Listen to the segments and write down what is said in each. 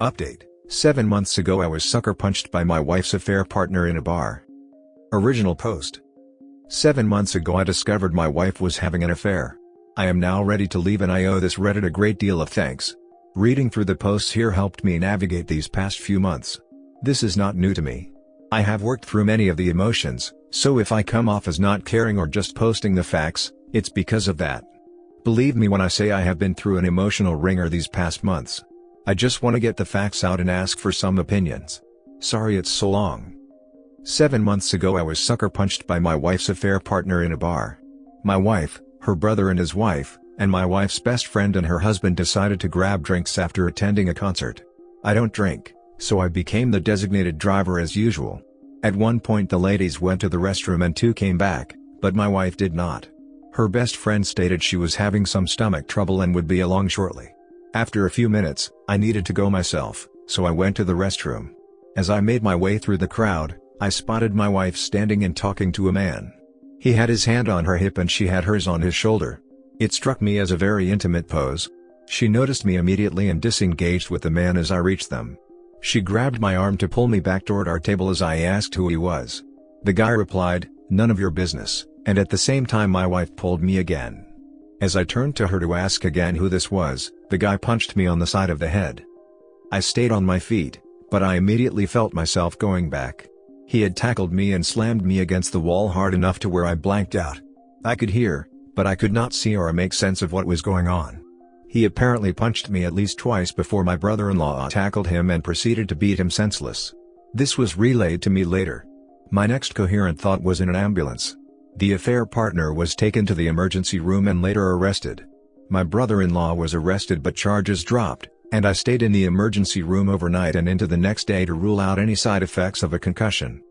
Update: 7 months ago I was sucker punched by my wife's affair partner in a bar. Original post: 7 months ago I discovered my wife was having an affair. I am now ready to leave and I owe this Reddit a great deal of thanks. Reading through the posts here helped me navigate these past few months. This is not new to me. I have worked through many of the emotions, so if I come off as not caring or just posting the facts, it's because of that. Believe me when I say I have been through an emotional ringer these past months. I just want to get the facts out and ask for some opinions. Sorry it's so long. 7 months ago I was sucker punched by my wife's affair partner in a bar. My wife, her brother and his wife, and my wife's best friend and her husband decided to grab drinks after attending a concert. I don't drink, so I became the designated driver as usual. At one point the ladies went to the restroom and 2 came back, but my wife did not. Her best friend stated she was having some stomach trouble and would be along shortly. After a few minutes, I needed to go myself, so I went to the restroom. As I made my way through the crowd, I spotted my wife standing and talking to a man. He had his hand on her hip and she had hers on his shoulder. It struck me as a very intimate pose. She noticed me immediately and disengaged with the man as I reached them. She grabbed my arm to pull me back toward our table as I asked who he was. The guy replied, "None of your business," and at the same time my wife pulled me again. As I turned to her to ask again who this was, the guy punched me on the side of the head. I stayed on my feet, but I immediately felt myself going back. He had tackled me and slammed me against the wall hard enough to where I blanked out. I could hear, but I could not see or make sense of what was going on. He apparently punched me at least twice before my brother-in-law tackled him and proceeded to beat him senseless. This was relayed to me later. My next coherent thought was in an ambulance. The affair partner was taken to the emergency room and later arrested. My brother-in-law was arrested but charges dropped, and I stayed in the emergency room overnight and into the next day to rule out any side effects of a concussion.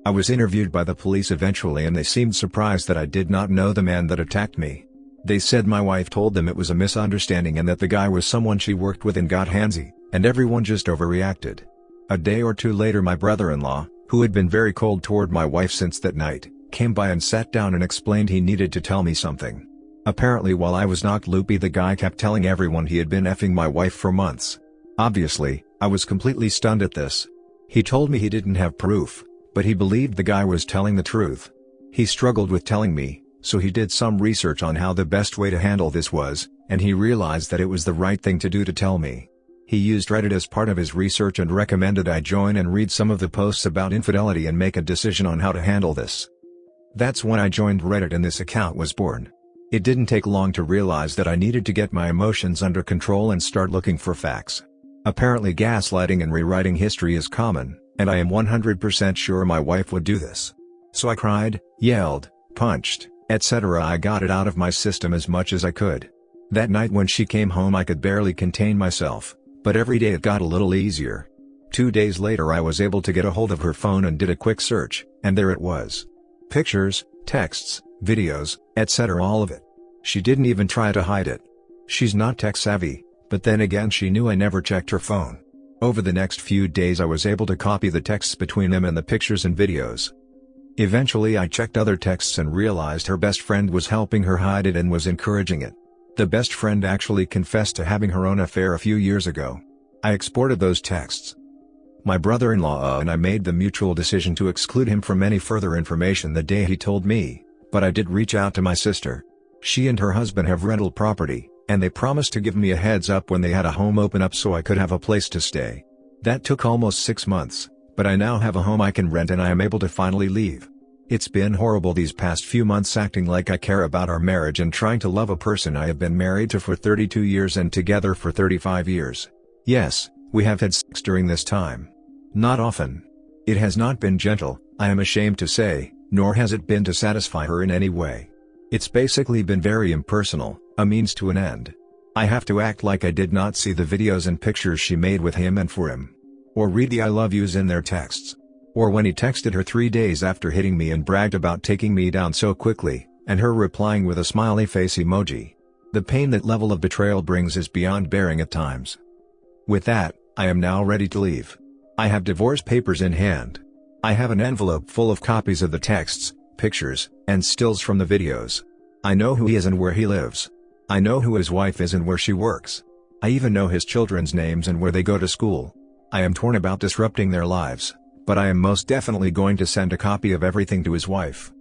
I was interviewed by the police eventually and they seemed surprised that I did not know the man that attacked me. They said my wife told them it was a misunderstanding and that the guy was someone she worked with and got handsy, and everyone just overreacted. A day or 2 later my brother-in-law, who had been very cold toward my wife since that night, came by and sat down and explained he needed to tell me something. Apparently while I was knocked loopy the guy kept telling everyone he had been effing my wife for months. Obviously, I was completely stunned at this. He told me he didn't have proof, but he believed the guy was telling the truth. He struggled with telling me, so he did some research on how the best way to handle this was, and he realized that it was the right thing to do to tell me. He used Reddit as part of his research and recommended I join and read some of the posts about infidelity and make a decision on how to handle this. That's when I joined Reddit and this account was born. It didn't take long to realize that I needed to get my emotions under control and start looking for facts. Apparently gaslighting and rewriting history is common, and I am 100% sure my wife would do this. So I cried, yelled, punched, etc. I got it out of my system as much as I could. That night when she came home I could barely contain myself, but every day it got a little easier. 2 days later I was able to get a hold of her phone and did a quick search, and there it was. Pictures, texts, videos, etc. all of it. She didn't even try to hide it. She's not tech savvy, but then again she knew I never checked her phone. Over the next few days I was able to copy the texts between them and the pictures and videos. Eventually I checked other texts and realized her best friend was helping her hide it and was encouraging it. The best friend actually confessed to having her own affair a few years ago. I exported those texts. My brother-in-law and I made the mutual decision to exclude him from any further information the day he told me, but I did reach out to my sister. She and her husband have rental property, and they promised to give me a heads up when they had a home open up so I could have a place to stay. That took almost 6 months, but I now have a home I can rent and I am able to finally leave. It's been horrible these past few months acting like I care about our marriage and trying to love a person I have been married to for 32 years and together for 35 years. Yes, we have had sex during this time. Not often. It has not been gentle, I am ashamed to say, nor has it been to satisfy her in any way. It's basically been very impersonal, a means to an end. I have to act like I did not see the videos and pictures she made with him and for him. Or read the I love yous in their texts. Or when he texted her 3 days after hitting me and bragged about taking me down so quickly, and her replying with a smiley face emoji. The pain that level of betrayal brings is beyond bearing at times. With that, I am now ready to leave. I have divorce papers in hand. I have an envelope full of copies of the texts, pictures, and stills from the videos. I know who he is and where he lives. I know who his wife is and where she works. I even know his children's names and where they go to school. I am torn about disrupting their lives, but I am most definitely going to send a copy of everything to his wife.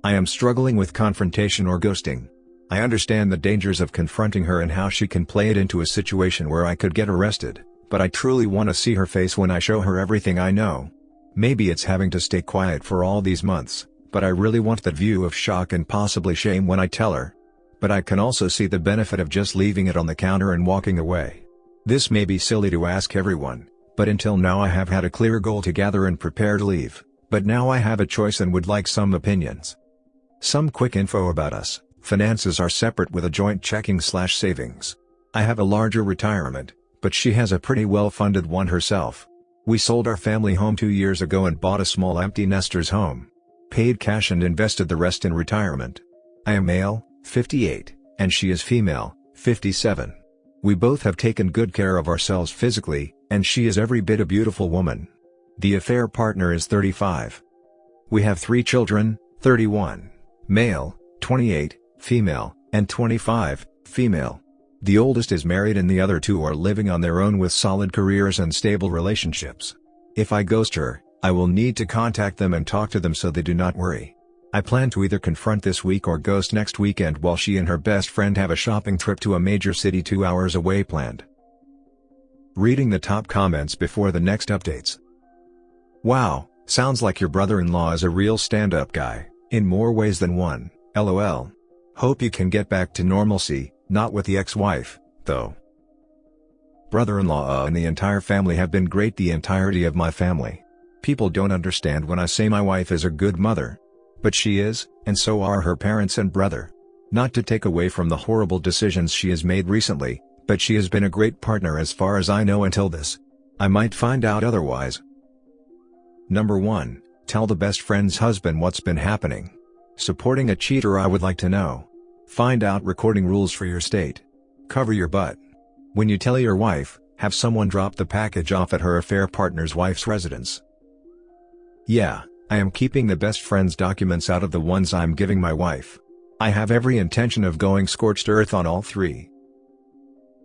I am struggling with confrontation or ghosting. I understand the dangers of confronting her and how she can play it into a situation where I could get arrested, but I truly want to see her face when I show her everything I know. Maybe it's having to stay quiet for all these months, but I really want that view of shock and possibly shame when I tell her. But I can also see the benefit of just leaving it on the counter and walking away. This may be silly to ask everyone, but until now I have had a clear goal to gather and prepare to leave, but now I have a choice and would like some opinions. Some quick info about us: finances are separate with a joint checking/savings. I have a larger retirement, but she has a pretty well-funded one herself. We sold our family home 2 years ago and bought a small empty nester's home. Paid cash and invested the rest in retirement. I am male, 58, and she is female, 57. We both have taken good care of ourselves physically, and she is every bit a beautiful woman. The affair partner is 35. We have 3 children, 31, male, 28, female, and 25, female. The oldest is married and the other 2 are living on their own with solid careers and stable relationships. If I ghost her, I will need to contact them and talk to them so they do not worry. I plan to either confront this week or ghost next weekend while she and her best friend have a shopping trip to a major city 2 hours away planned. Reading the top comments before the next updates. Wow, sounds like your brother-in-law is a real stand-up guy, in more ways than one, lol. Hope you can get back to normalcy, not with the ex-wife, though. Brother-in-law and the entire family have been great the entirety of my family. People don't understand when I say my wife is a good mother. But she is, and so are her parents and brother. Not to take away from the horrible decisions she has made recently, but she has been a great partner as far as I know until this. I might find out otherwise. Number 1, tell the best friend's husband what's been happening. Supporting a cheater. I would like to know. Find out recording rules for your state. Cover your butt. When you tell your wife, have someone drop the package off at her affair partner's wife's residence. Yeah. I am keeping the best friend's documents out of the ones I'm giving my wife. I have every intention of going scorched earth on all 3.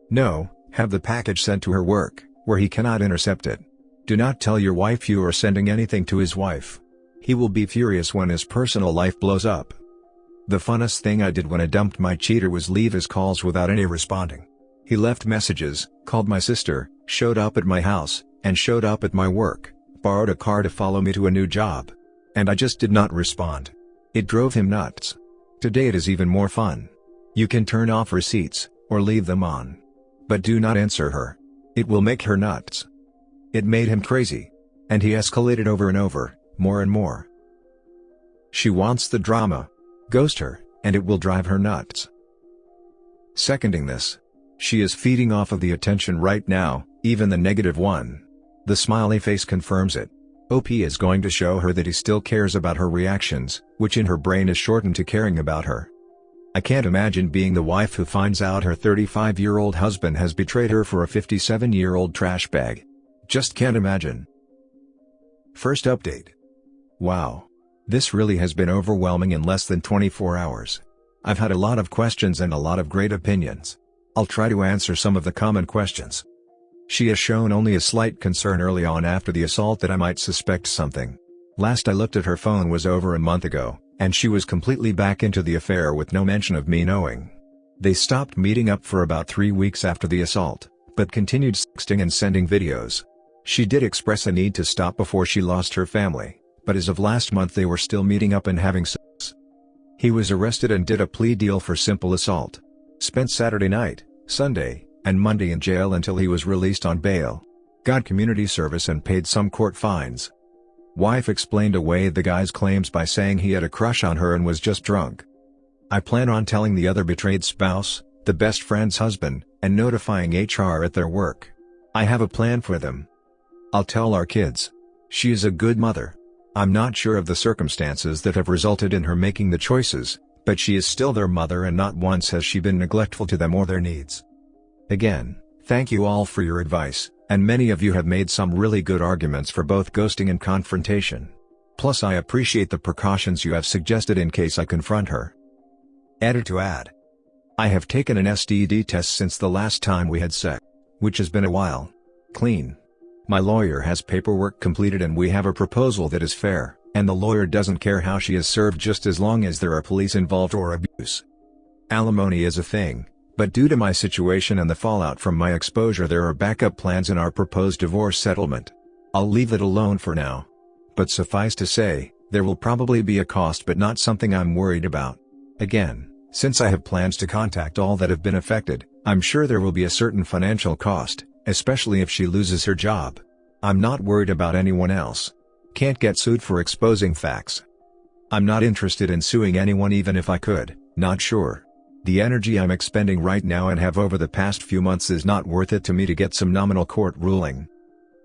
No, have the package sent to her work, where he cannot intercept it. Do not tell your wife you are sending anything to his wife. He will be furious when his personal life blows up. The funnest thing I did when I dumped my cheater was leave his calls without any responding. He left messages, called my sister, showed up at my house, and showed up at my work. Borrowed a car to follow me to a new job. And I just did not respond. It drove him nuts. Today it is even more fun. You can turn off receipts, or leave them on. But do not answer her. It will make her nuts. It made him crazy. And he escalated over and over, more and more. She wants the drama. Ghost her, and it will drive her nuts. Seconding this. She is feeding off of the attention right now, even the negative one. The smiley face confirms it. OP is going to show her that he still cares about her reactions, which in her brain is shortened to caring about her. I can't imagine being the wife who finds out her 35-year-old husband has betrayed her for a 57-year-old trash bag. Just can't imagine. First update. Wow. This really has been overwhelming in less than 24 hours. I've had a lot of questions and a lot of great opinions. I'll try to answer some of the common questions. She has shown only a slight concern early on after the assault that I might suspect something. Last I looked at her phone was over a month ago, and she was completely back into the affair with no mention of me knowing. They stopped meeting up for about 3 weeks after the assault, but continued sexting and sending videos. She did express a need to stop before she lost her family, but as of last month they were still meeting up and having sex. He was arrested and did a plea deal for simple assault. Spent Saturday night, Sunday, and Monday in jail until he was released on bail. Got community service and paid some court fines. Wife explained away the guy's claims by saying he had a crush on her and was just drunk. I plan on telling the other betrayed spouse, the best friend's husband, and notifying HR at their work. I have a plan for them. I'll tell our kids. She is a good mother. I'm not sure of the circumstances that have resulted in her making the choices, but she is still their mother and not once has she been neglectful to them or their needs. Again, thank you all for your advice, and many of you have made some really good arguments for both ghosting and confrontation. Plus I appreciate the precautions you have suggested in case I confront her. Added to add. I have taken an STD test since the last time we had sex, which has been a while. Clean. My lawyer has paperwork completed and we have a proposal that is fair, and the lawyer doesn't care how she is served just as long as there are police involved or abuse. Alimony is a thing, but due to my situation and the fallout from my exposure there are backup plans in our proposed divorce settlement. I'll leave it alone for now. But suffice to say, there will probably be a cost but not something I'm worried about. Again, since I have plans to contact all that have been affected, I'm sure there will be a certain financial cost, especially if she loses her job. I'm not worried about anyone else. Can't get sued for exposing facts. I'm not interested in suing anyone even if I could, not sure. The energy I'm expending right now and have over the past few months is not worth it to me to get some nominal court ruling.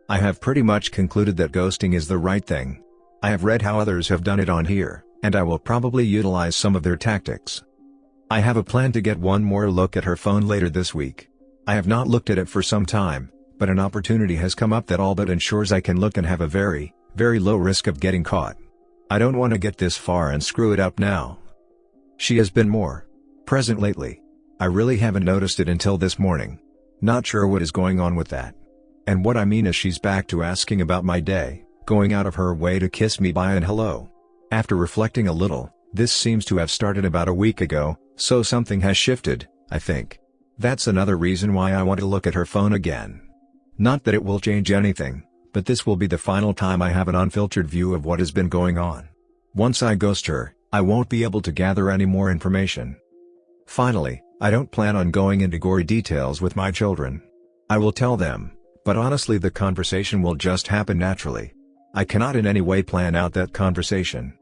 I have pretty much concluded that ghosting is the right thing. I have read how others have done it on here, and I will probably utilize some of their tactics. I have a plan to get one more look at her phone later this week. I have not looked at it for some time, but an opportunity has come up that all but ensures I can look and have a very, very low risk of getting caught. I don't want to get this far and screw it up now. She has been more present lately. I really haven't noticed it until this morning. Not sure what is going on with that. And what I mean is she's back to asking about my day, going out of her way to kiss me bye and hello. After reflecting a little, this seems to have started about a week ago, so something has shifted, I think. That's another reason why I want to look at her phone again. Not that it will change anything, but this will be the final time I have an unfiltered view of what has been going on. Once I ghost her, I won't be able to gather any more information. Finally, I don't plan on going into gory details with my children. I will tell them, but honestly the conversation will just happen naturally. I cannot in any way plan out that conversation.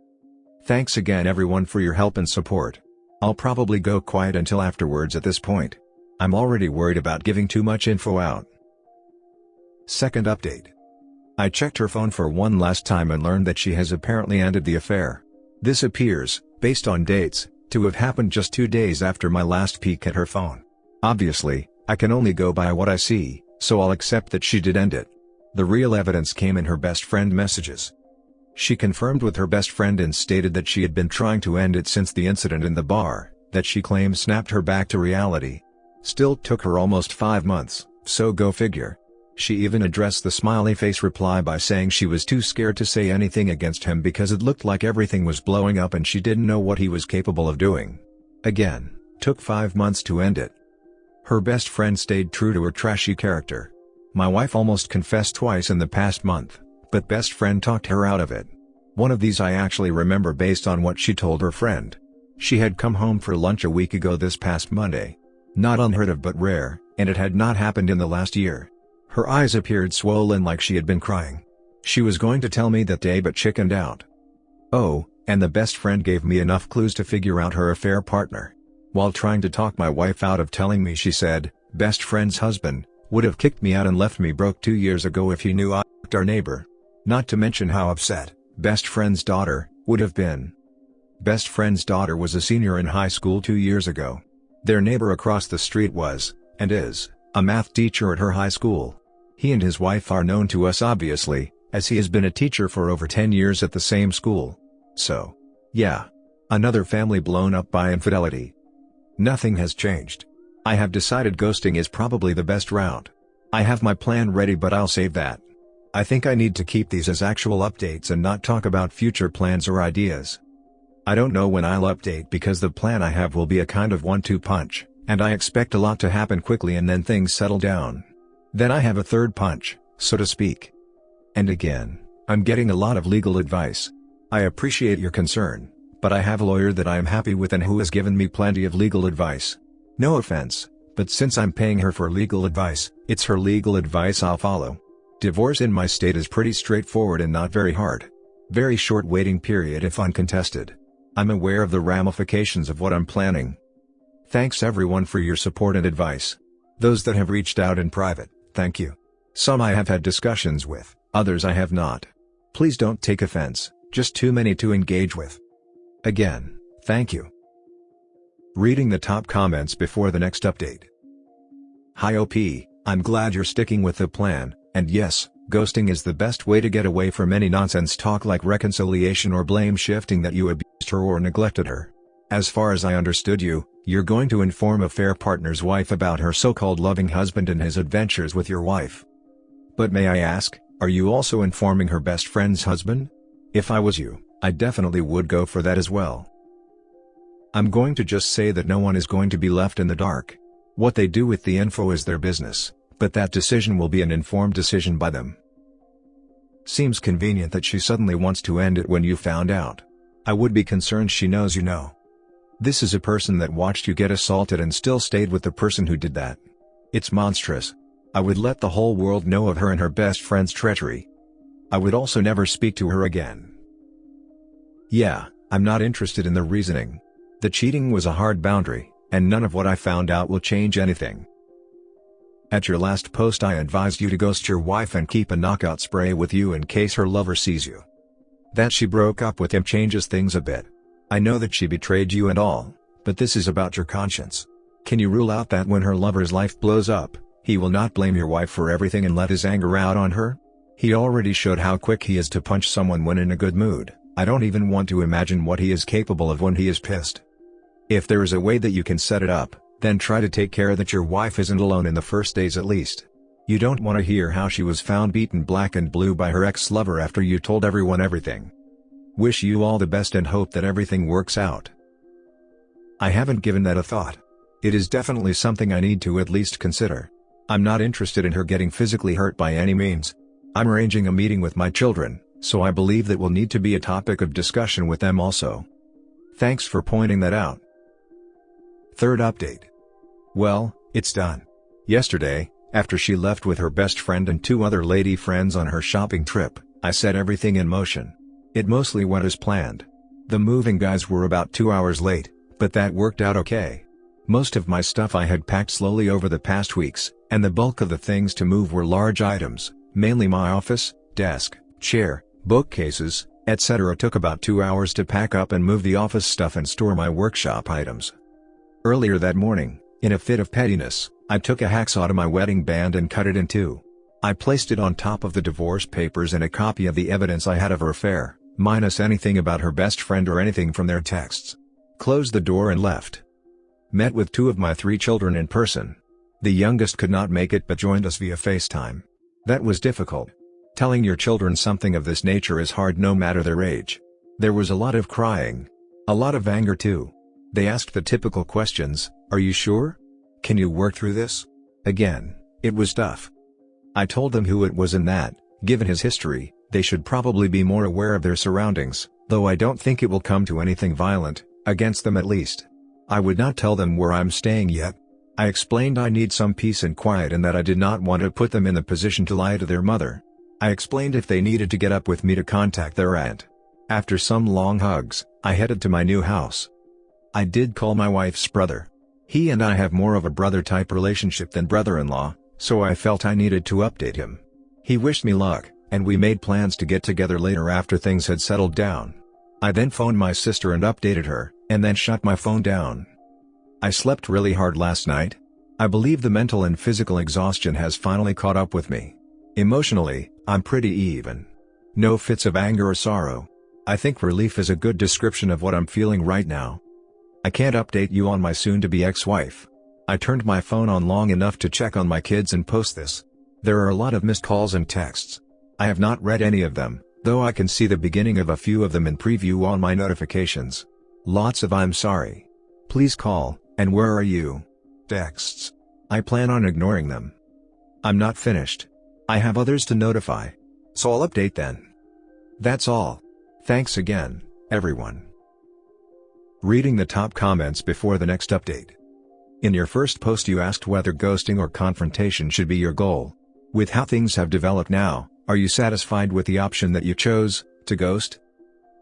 Thanks again everyone for your help and support. I'll probably go quiet until afterwards at this point. I'm already worried about giving too much info out. Second update. I checked her phone for one last time and learned that she has apparently ended the affair. This appears, based on dates, to have happened just 2 days after my last peek at her phone. Obviously, I can only go by what I see, so I'll accept that she did end it. The real evidence came in her best friend messages. She confirmed with her best friend and stated that she had been trying to end it since the incident in the bar, that she claims snapped her back to reality. Still took her almost 5 months, so go figure. She even addressed the smiley face reply by saying she was too scared to say anything against him because it looked like everything was blowing up and she didn't know what he was capable of doing. Again, took 5 months to end it. Her best friend stayed true to her trashy character. My wife almost confessed twice in the past month, but best friend talked her out of it. One of these I actually remember based on what she told her friend. She had come home for lunch a week ago this past Monday. Not unheard of but rare, and it had not happened in the last year. Her eyes appeared swollen like she had been crying. She was going to tell me that day but chickened out. Oh, and the best friend gave me enough clues to figure out her affair partner. While trying to talk my wife out of telling me, she said, best friend's husband would have kicked me out and left me broke 2 years ago if he knew I f***ed our neighbor. Not to mention how upset best friend's daughter would have been. Best friend's daughter was a senior in high school 2 years ago. Their neighbor across the street was, and is, a math teacher at her high school. He and his wife are known to us obviously, as he has been a teacher for over 10 years at the same school. So, yeah. Another family blown up by infidelity. Nothing has changed. I have decided ghosting is probably the best route. I have my plan ready but I'll save that. I think I need to keep these as actual updates and not talk about future plans or ideas. I don't know when I'll update because the plan I have will be a kind of 1-2 punch, and I expect a lot to happen quickly and then things settle down. Then I have a third punch, so to speak. And again, I'm getting a lot of legal advice. I appreciate your concern, but I have a lawyer that I am happy with and who has given me plenty of legal advice. No offense, but since I'm paying her for legal advice, it's her legal advice I'll follow. Divorce in my state is pretty straightforward and not very hard. Very short waiting period if uncontested. I'm aware of the ramifications of what I'm planning. Thanks everyone for your support and advice. Those that have reached out in private, thank you. Some I have had discussions with, others I have not. Please don't take offense, just too many to engage with. Again, thank you. Reading the top comments before the next update. Hi OP, I'm glad you're sticking with the plan, and yes, ghosting is the best way to get away from any nonsense talk like reconciliation or blame shifting that you abused her or neglected her. As far as I understood you, you're going to inform affair partner's wife about her so-called loving husband and his adventures with your wife. But may I ask, are you also informing her best friend's husband? If I was you, I definitely would go for that as well. I'm going to just say that no one is going to be left in the dark. What they do with the info is their business, but that decision will be an informed decision by them. Seems convenient that she suddenly wants to end it when you found out. I would be concerned she knows you know. This is a person that watched you get assaulted and still stayed with the person who did that. It's monstrous. I would let the whole world know of her and her best friend's treachery. I would also never speak to her again. Yeah, I'm not interested in the reasoning. The cheating was a hard boundary, and none of what I found out will change anything. At your last post I advised you to ghost your wife and keep a knockout spray with you in case her lover sees you. That she broke up with him changes things a bit. I know that she betrayed you and all, but this is about your conscience. Can you rule out that when her lover's life blows up, he will not blame your wife for everything and let his anger out on her? He already showed how quick he is to punch someone when in a good mood. I don't even want to imagine what he is capable of when he is pissed. If there is a way that you can set it up, then try to take care that your wife isn't alone in the first days at least. You don't want to hear how she was found beaten black and blue by her ex-lover after you told everyone everything. Wish you all the best and hope that everything works out. I haven't given that a thought. It is definitely something I need to at least consider. I'm not interested in her getting physically hurt by any means. I'm arranging a meeting with my children, so I believe that will need to be a topic of discussion with them also. Thanks for pointing that out. Third update. Well, it's done. Yesterday, after she left with her best friend and 2 other lady friends on her shopping trip, I set everything in motion. It mostly went as planned. The moving guys were about 2 hours late, but that worked out okay. Most of my stuff I had packed slowly over the past weeks, and the bulk of the things to move were large items, mainly my office, desk, chair, bookcases, etc. Took about 2 hours to pack up and move the office stuff and store my workshop items. Earlier that morning, in a fit of pettiness, I took a hacksaw to my wedding band and cut it in 2. I placed it on top of the divorce papers and a copy of the evidence I had of her affair, minus anything about her best friend or anything from their texts. Closed the door and left. Met with 2 of my 3 children in person. The youngest could not make it but joined us via FaceTime. That was difficult. Telling your children something of this nature is hard no matter their age. There was a lot of crying. A lot of anger too. They asked the typical questions, "Are you sure? Can you work through this?" Again, it was tough. I told them who it was and that, given his history, they should probably be more aware of their surroundings, though I don't think it will come to anything violent, against them at least. I would not tell them where I'm staying yet. I explained I need some peace and quiet and that I did not want to put them in the position to lie to their mother. I explained if they needed to get up with me to contact their aunt. After some long hugs, I headed to my new house. I did call my wife's brother. He and I have more of a brother-type relationship than brother-in-law, so I felt I needed to update him. He wished me luck, and we made plans to get together later after things had settled down. I then phoned my sister and updated her, and then shut my phone down. I slept really hard last night. I believe the mental and physical exhaustion has finally caught up with me. Emotionally, I'm pretty even. No fits of anger or sorrow. I think relief is a good description of what I'm feeling right now. I can't update you on my soon-to-be ex-wife. I turned my phone on long enough to check on my kids and post this. There are a lot of missed calls and texts. I have not read any of them, though I can see the beginning of a few of them in preview on my notifications. Lots of "I'm sorry. Please call," and "Where are you?" texts. I plan on ignoring them. I'm not finished. I have others to notify. So I'll update then. That's all. Thanks again, everyone. Reading the top comments before the next update. In your first post you asked whether ghosting or confrontation should be your goal. With how things have developed now, are you satisfied with the option that you chose, to ghost?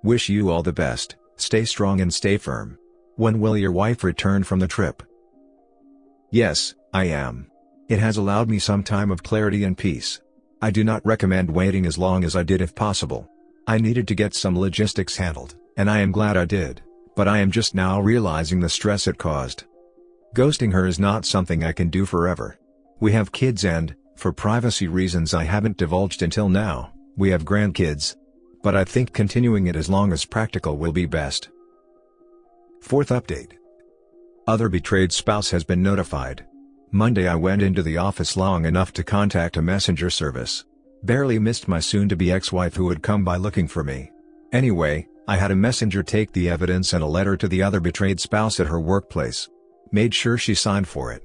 Wish you all the best, stay strong and stay firm. When will your wife return from the trip? Yes, I am. It has allowed me some time of clarity and peace. I do not recommend waiting as long as I did if possible. I needed to get some logistics handled, and I am glad I did, but I am just now realizing the stress it caused. Ghosting her is not something I can do forever. We have kids and, for privacy reasons I haven't divulged until now, we have grandkids. But I think continuing it as long as practical will be best. Fourth update. Other betrayed spouse has been notified. Monday I went into the office long enough to contact a messenger service. Barely missed my soon-to-be ex-wife who had come by looking for me. Anyway, I had a messenger take the evidence and a letter to the other betrayed spouse at her workplace. Made sure she signed for it.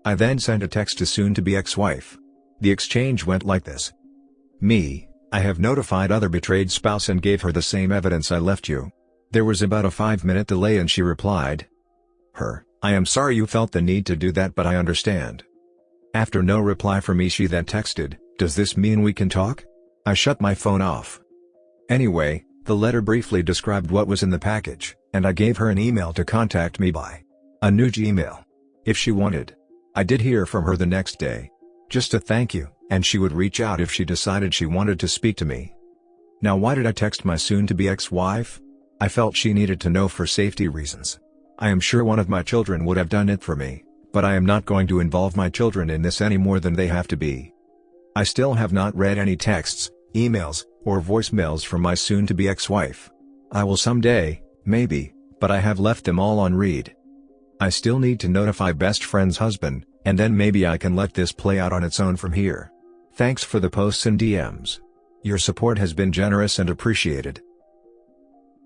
I then sent a text to soon-to-be ex-wife. The exchange went like this. Me, I have notified other betrayed spouse and gave her the same evidence I left you. There was about a 5-minute delay and she replied. Her, I am sorry you felt the need to do that but I understand. After no reply from me she then texted, does this mean we can talk? I shut my phone off. Anyway, the letter briefly described what was in the package, and I gave her an email to contact me by. A new Gmail. If she wanted. I did hear from her the next day. Just a thank you, and she would reach out if she decided she wanted to speak to me. Now why did I text my soon-to-be ex-wife? I felt she needed to know for safety reasons. I am sure one of my children would have done it for me, but I am not going to involve my children in this any more than they have to be. I still have not read any texts, emails, or voicemails from my soon-to-be ex-wife. I will someday, maybe, but I have left them all on read. I still need to notify best friend's husband, and then maybe I can let this play out on its own from here. Thanks for the posts and DMs. Your support has been generous and appreciated.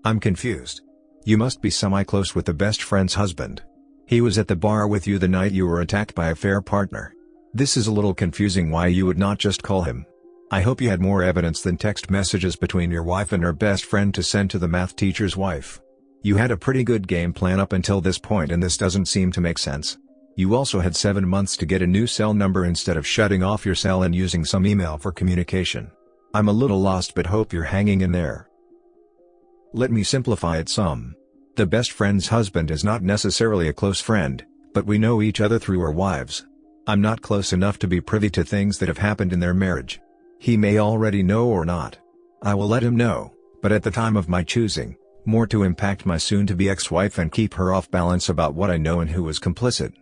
I'm confused. You must be semi-close with the best friend's husband. He was at the bar with you the night you were attacked by a affair partner. This is a little confusing why you would not just call him. I hope you had more evidence than text messages between your wife and her best friend to send to the math teacher's wife. You had a pretty good game plan up until this point and this doesn't seem to make sense. You also had 7 months to get a new cell number instead of shutting off your cell and using some email for communication. I'm a little lost but hope you're hanging in there. Let me simplify it some. The best friend's husband is not necessarily a close friend, but we know each other through our wives. I'm not close enough to be privy to things that have happened in their marriage. He may already know or not. I will let him know, but at the time of my choosing, more to impact my soon-to-be ex-wife and keep her off balance about what I know and who was complicit.